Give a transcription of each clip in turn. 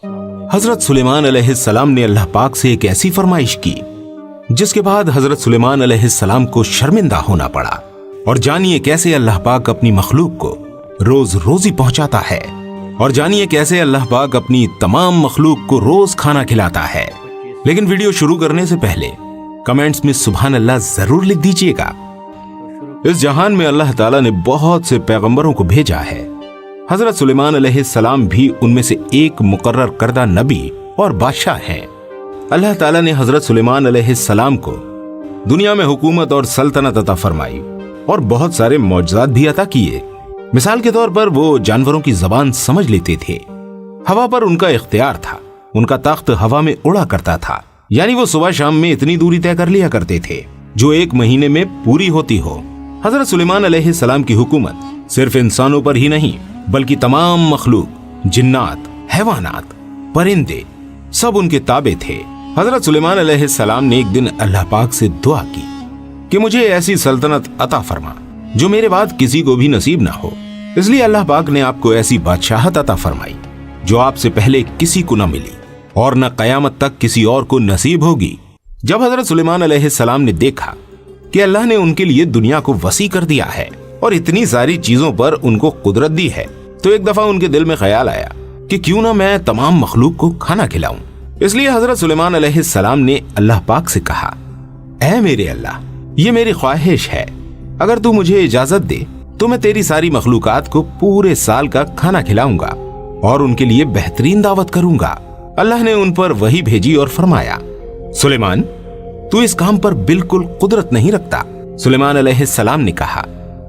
हजरत सुलेमान अलैहिस्सलाम ने अल्लाह पाक से एक ऐसी फरमाइश की जिसके बाद हजरत सुलेमान अलैहिस्सलाम को शर्मिंदा होना पड़ा। और जानिए कैसे अल्लाह पाक अपनी मखलूक को रोज रोजी पहुंचाता है, और जानिए कैसे अल्लाह पाक अपनी तमाम मखलूक को रोज खाना खिलाता है। लेकिन वीडियो शुरू करने से पहले कमेंट्स में सुभान अल्लाह जरूर लिख दीजिएगा। इस जहान में अल्लाह ताला ने बहुत से पैगंबरों को भेजा है। हजरत सुलेमान अलैहिस्सलाम भी उनमें से एक मुकर्रर करदा नबी और बादशाह हैं। अल्लाह ताला ने हजरत सुलेमान अलैहिस्सलाम को दुनिया में हुकूमत और सल्तनत अता फरमाई और बहुत सारे मौजज़ात भी अता किए। मिसाल के तौर पर वो जानवरों की जबान समझ लेते थे, हवा पर उनका इख्तियार था, उनका तख्त हवा में उड़ा करता था, यानी वो सुबह शाम में इतनी दूरी तय कर लिया करते थे जो 1 महीने में पूरी होती हो। हजरत सुलेमान अलैहिस्सलाम की हुकूमत सिर्फ इंसानों पर ही नहीं बल्कि तमाम मखलूक, जिन्नात, हैवानात, परिंदे सब उनके ताबे थे। हजरत सुलेमान अलैहिस्सलाम ने एक दिन अल्लाह पाक से दुआ की कि मुझे ऐसी सल्तनत अता फरमा जो मेरे बाद किसी को भी नसीब ना हो। इसलिए अल्लाह पाक ने आपको ऐसी बादशाहत अता फरमाई जो आपसे पहले किसी को न मिली और न कयामत तक किसी और को नसीब होगी। जब हजरत सुलेमान अलैहिस्सलाम ने देखा कि अल्लाह ने उनके लिए दुनिया को वसी कर दिया है और इतनी सारी चीजों पर उनको कुदरत दी है, तो एक दफा उनके दिल में ख्याल आया कि क्यों ना मैं तमाम मखलूक को खाना खिलाऊं। इसलिए हजरत सुलेमान अलैहिस्सलाम ने अल्लाह पाक से कहा, ऐ मेरे अल्लाह, ये मेरी ख्वाहिश है, अगर तू मुझे इजाजत दे तो मैं तेरी सारी मखलूकात को पूरे साल का खाना खिलाऊंगा और उनके लिए बेहतरीन दावत करूंगा। अल्लाह ने उन पर वही भेजी और फरमाया, सुलेमान, तू इस काम पर बिल्कुल कुदरत नहीं रखता। सुलेमान अलैहिस्सलाम ने कहा,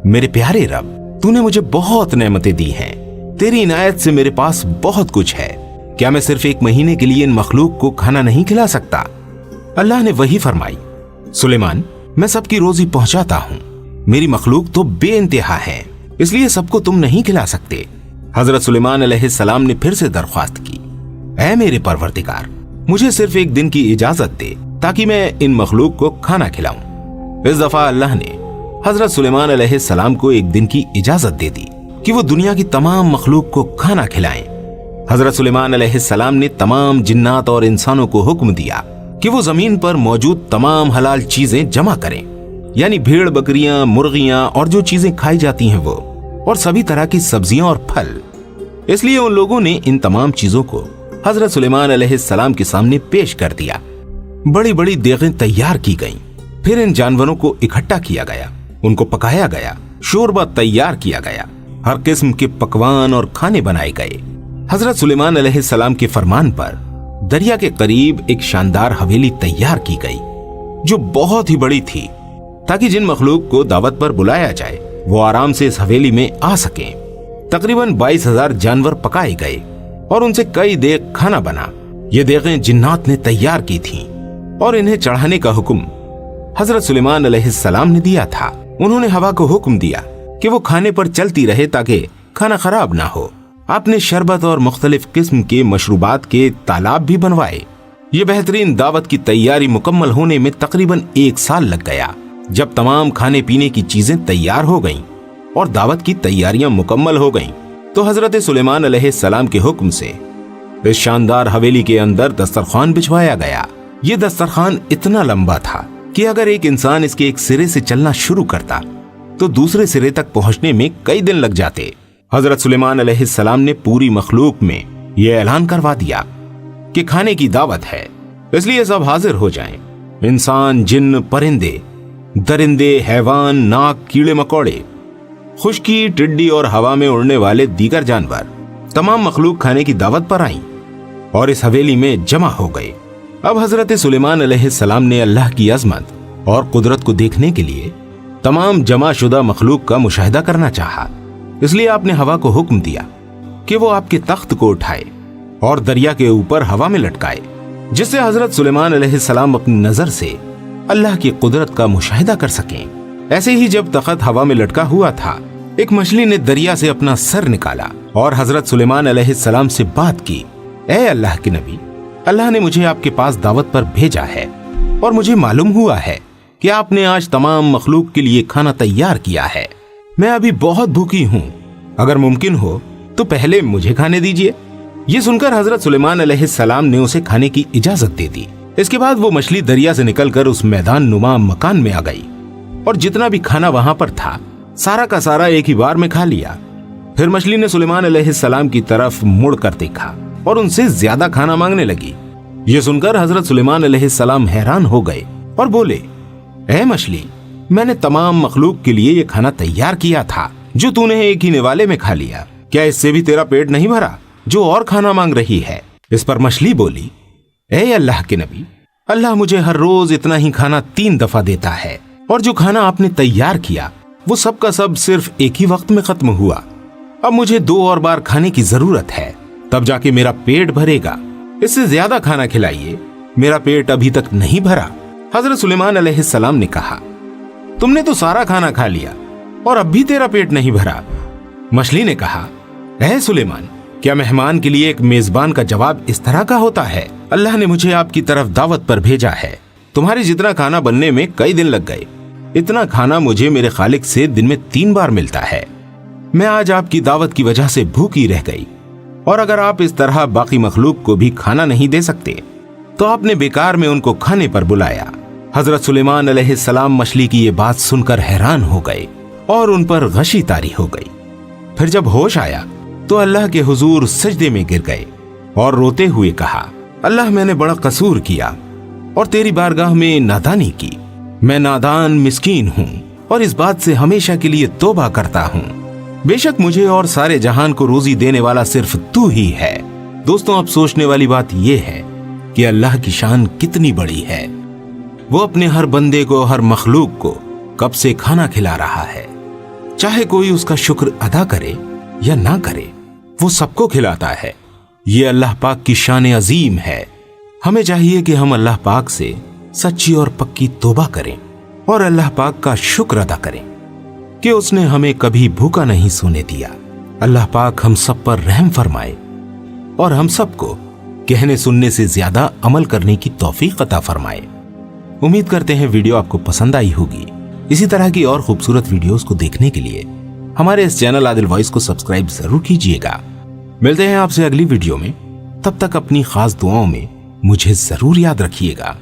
मेरे प्यारे रब, तूने मुझे बहुत नेमतें दी हैं, तेरी इनायत से मेरे पास बहुत कुछ है, क्या मैं सिर्फ 1 महीने के लिए इन मखलूक को खाना नहीं खिला सकता? अल्लाह ने वही फरमाई, सुलेमान, मैं सबकी रोजी पहुंचाता हूँ, मेरी मखलूक तो बेइंतहा है, इसलिए सबको तुम नहीं खिला सकते। हजरत सुलेमान अलैहिस्सलाम ने फिर से दरख्वास्त की, ऐ मेरे परवरदिगार, मुझे सिर्फ 1 दिन की इजाजत दे ताकि मैं इन मखलूक को खाना खिलाऊं। इस दफा अल्लाह ने हजरत सुलेमान अलैहिस्सलाम को 1 दिन की इजाजत दे दी कि वो दुनिया की तमाम मखलूक को खाना खिलाएं। हजरत सुलेमान अलैहिस्सलाम ने तमाम जिन्नात और इंसानों को हुक्म दिया कि वो जमीन पर मौजूद तमाम हलाल चीजें जमा करें, यानी भेड़, बकरियां, मुर्गियां और जो चीजें खाई जाती हैं वो, और सभी तरह की सब्जियां और फल। इसलिए उन लोगों ने इन तमाम चीजों को हजरत सुलेमान अलैहिस्सलाम के सामने पेश कर दिया। बड़ी बड़ी देगें तैयार की गईं, फिर इन जानवरों को इकट्ठा किया गया, उनको पकाया गया, शोरबा तैयार किया गया, हर किस्म के पकवान और खाने बनाए गए। हजरत सुलेमान अलैहिस्सलाम के फरमान पर दरिया के करीब एक शानदार हवेली तैयार की गई जो बहुत ही बड़ी थी, ताकि जिन मखलूक को दावत पर बुलाया जाए वो आराम से इस हवेली में आ सकें। तकरीबन 22,000 जानवर पकाए गए और उनसे कई देग खाना बना। ये देगें जिन्नात ने तैयार की थीं और इन्हें चढ़ाने का हुक्म हजरत सुलेमान अलैहिस्सलाम ने दिया था। उन्होंने हवा को हुक्म दिया कि वो खाने पर चलती रहे ताकि खाना खराब ना हो। आपने शरबत और मुख्तलिफ किस्म के मशरूबात के तालाब भी बनवाए। ये बेहतरीन दावत की तैयारी मुकम्मल होने में तकरीबन 1 साल लग गया। जब तमाम खाने पीने की चीजें तैयार हो गईं और दावत की तैयारियां मुकम्मल हो गईं, तो हजरत सुलेमान अलैहिस्सलाम के हुक्म से इस शानदार हवेली के अंदर दस्तरखान बिछवाया गया। ये दस्तरखान इतना लंबा था कि अगर एक इंसान इसके एक सिरे से चलना शुरू करता तो दूसरे सिरे तक पहुंचने में कई दिन लग जाते। हजरत सुलेमान अलैहिस्सलाम ने पूरी मखलूक में यह ऐलान करवा दिया कि खाने की दावत है, इसलिए सब हाजिर हो जाएं। इंसान, जिन्न, परिंदे, दरिंदे, हैवान, नाक, कीड़े मकोड़े, खुशकी, टिड्डी और हवा में उड़ने वाले दीगर जानवर, तमाम मखलूक खाने की दावत पर आईं और इस हवेली में जमा हो गए। अब हजरत सुलेमान अलैहिस्सलाम ने अल्लाह की अजमत और कुदरत को देखने के लिए तमाम जमा शुदा मखलूक का मुशाहिदा करना चाहा। इसलिए आपने हवा को हुक्म दिया कि वो आपके तख्त को उठाए और दरिया के ऊपर हवा में लटकाए, जिससे हजरत सुलेमान अलैहिस्सलाम अपनी नजर से अल्लाह की कुदरत का मुशाहिदा कर सकें। ऐसे ही जब तख्त हवा में लटका हुआ था, एक मछली ने दरिया से अपना सर निकाला और हजरत सुलेमान अलैहिस्सलाम से बात की, ऐ अल्लाह के नबी, अल्लाह ने मुझे आपके पास दावत पर भेजा है और मुझे मालूम हुआ है कि आपने आज तमाम मखलूक के लिए खाना तैयार किया है। मैं अभी बहुत भूखी हूँ, अगर मुमकिन हो तो पहले मुझे खाने दीजिए, ये सुनकर हजरत सुलेमान अलैहिस्सलाम ने उसे खाने की इजाजत दे दी। इसके बाद वो मछली दरिया से निकलकर उस मैदान नुमा मकान में आ गई और जितना भी खाना वहां पर था सारा का सारा एक ही बार में खा लिया। फिर मछली ने सुलेमान अलैहिस्सलाम की तरफ मुड़कर देखा और उनसे ज्यादा खाना मांगने लगी। ये सुनकर हजरत सुलेमान अलैहिस्सलाम हैरान हो गए और बोले, ऐ मछली, मैंने तमाम मखलूक के लिए ये खाना तैयार किया था जो तूने एक ही निवाले में खा लिया। क्या इससे भी तेरा पेट नहीं भरा जो और खाना मांग रही है? इस पर मछली बोली, ऐ अल्लाह के नबी, अल्लाह मुझे हर रोज इतना ही खाना 3 दफा देता है और जो खाना आपने तैयार किया वो सब का सब सिर्फ एक ही वक्त में खत्म हुआ। अब मुझे 2 और बार खाने की जरूरत है, तब जाके मेरा पेट भरेगा। इससे ज्यादा खाना खिलाइए, मेरा पेट अभी तक नहीं भरा। हजरत सुलेमान अलैहिस्सलाम ने कहा, तुमने तो सारा खाना खा लिया और अब भी तेरा पेट नहीं भरा। मछली ने कहा, ऐ सुलेमान, क्या मेहमान के लिए एक मेजबान का जवाब इस तरह का होता है? अल्लाह ने मुझे आपकी तरफ दावत पर भेजा है। तुम्हारे जितना खाना बनने में कई दिन लग गए, इतना खाना मुझे मेरे खालिक से दिन में 3 बार मिलता है। मैं आज आपकी दावत की वजह से भूखी रह गई और अगर आप इस तरह बाकी मखलूक को भी खाना नहीं दे सकते तो आपने बेकार में उनको खाने पर बुलाया। हजरत सुलेमान अलैहिस्सलाम मछली की ये बात सुनकर हैरान हो गए और उन पर गशी तारी हो गई। फिर जब होश आया तो अल्लाह के हुजूर सजदे में गिर गए और रोते हुए कहा, अल्लाह, मैंने बड़ा कसूर किया और तेरी बारगाह में नादानी की। मैं नादान मिस्कीन हूँ और इस बात से हमेशा के लिए तौबा करता हूँ। बेशक मुझे और सारे जहान को रोजी देने वाला सिर्फ तू ही है। दोस्तों, अब सोचने वाली बात यह है कि अल्लाह की शान कितनी बड़ी है। वो अपने हर बंदे को, हर मखलूक को कब से खाना खिला रहा है। चाहे कोई उसका शुक्र अदा करे या ना करे, वो सबको खिलाता है। ये अल्लाह पाक की शान अजीम है। हमें चाहिए कि हम अल्लाह पाक से सच्ची और पक्की तौबा करें और अल्लाह पाक का शुक्र अदा करें कि उसने हमें कभी भूखा नहीं सोने दिया। अल्लाह पाक हम सब पर रहम फरमाए और हम सबको कहने सुनने से ज्यादा अमल करने की तौफीक अता फरमाए। उम्मीद करते हैं वीडियो आपको पसंद आई होगी। इसी तरह की और खूबसूरत वीडियोस को देखने के लिए हमारे इस चैनल आदिल वॉइस को सब्सक्राइब जरूर कीजिएगा। मिलते हैं आपसे अगली वीडियो में। तब तक अपनी खास दुआओं में मुझे जरूर याद रखिएगा।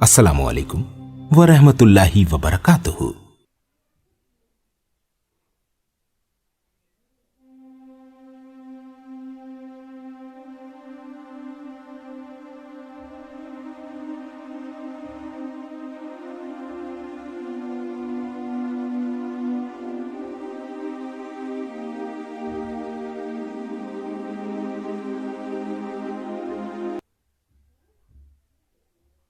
अस्सलामु अलैकुम व रहमतुल्लाहि व बरकातुहू।